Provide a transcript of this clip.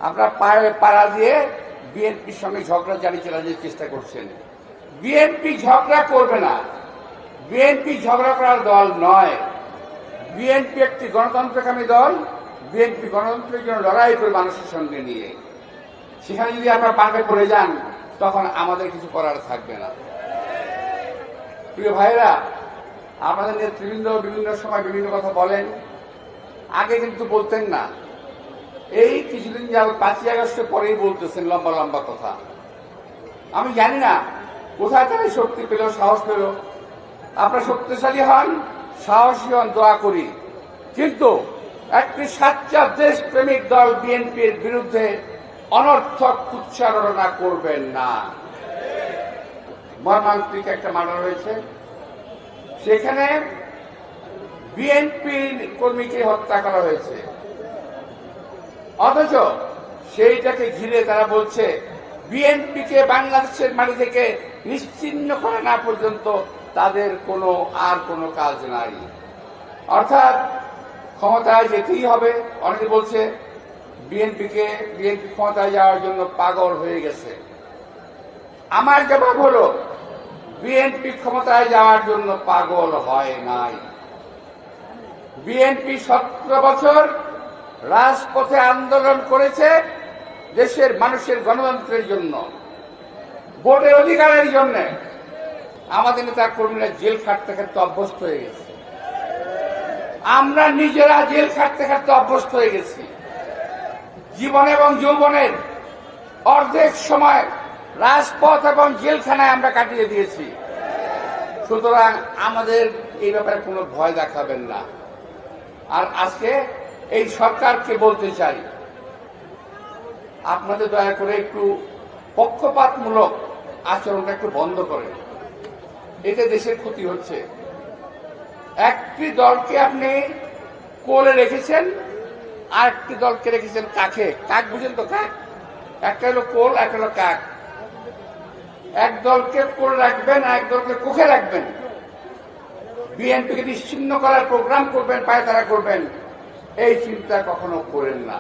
আপনার পায়ে পাড়া দিয়ে বিএনপির সঙ্গে ঝগড়া চালিয়ে চেষ্টা করছেন। বিএনপি ঝগড়া করবে না, বিএনপি ঝগড়া করার দল নয়। বিএনপি একটি গণতন্ত্রকামী দল। বিএনপি গণতন্ত্রের জন্য লড়াই করে মানুষের সঙ্গে নিয়ে, সেখানে যদি আপনারা পাঙ্গে পড়ে যান তখন আমাদের কিছু করার থাকবে না। প্রিয় ভাইরা, আমাদের নেতৃবৃন্দ বিভিন্ন সময় বিভিন্ন কথা বলেন, আগে কিন্তু বলতেন না। এই কিছুদিন যাবত 5ই আগস্টের পরেই বলতেছেন লম্বা লম্বা কথা। আমি জানি না কোথায় তারা শক্তি পেল, সাহস পেল। আপনারা শক্তিশালী হন, সাহসী হন, দোয়া করি। কিন্তু একটি সাচ্চা দেশপ্রেমিক দল বিএনপির বিরুদ্ধে অনর্থক উচ্চারণা করবেন না। মর্মান্তিক একটা মার্ডার হয়েছে, সেখানে বিএনপির কর্মীকে হত্যা করা হয়েছে, অথচ সেইটাকে ঘিরে তারা বলছে বিএনপিকে বাংলাদেশের মাটি থেকে নিশ্চিহ্ন করা না পর্যন্ত তাদের আর কোনো কাজ নাই। অর্থাৎ ক্ষমতায় যেতেই হবে। অনেকে বলছে বিএনপি ক্ষমতায় যাওয়ার জন্য পাগল হয়ে গেছে। আমার জবাব হলো, বিএনপি ক্ষমতায় যাওয়ার জন্য পাগল হয় নাই। বিএনপি 17 বছর রাজপথে আন্দোলন করেছে দেশের মানুষের গণতন্ত্রের জন্য, ভোটের অধিকারের জন্য। আমাদের নেতা কর্মীরা জেল খাটতে খাটতে অভ্যস্ত হয়ে গেছে। আমরা নিজেরা জেল খাটতে খাটতে অভ্যস্ত হয়ে গেছি। জীবন এবং যৌবনের অর্ধেক সময় রাজপথ এবং জেলখানায় আমরা কাটিয়ে দিয়েছি। সুতরাং আমাদের এই ব্যাপারে কোনো ভয় দেখাবেন না। আর আজকে এই সরকারকে বলতে চাই, আপনাদের দয়া করে একটু পক্ষপাতমূলক আচরণটা একটু বন্ধ করেন। এতে দেশের ক্ষতি হচ্ছে। একটি দলকে আপনি কোলে রেখেছেন, আর একটি দলকে রেখেছেন কাকে। কাক বুঝেন তো? কাক একটা হলো কোল, একটা হলো কাক। এক দলকে কোলে রাখবেন, আর এক দলকে কোখে রাখবেন। বিএনপিকে নিশ্চিহ্ন করার প্রোগ্রাম করবেন, পায়তারা করবেন, এই চিন্তা কখনো করেন না।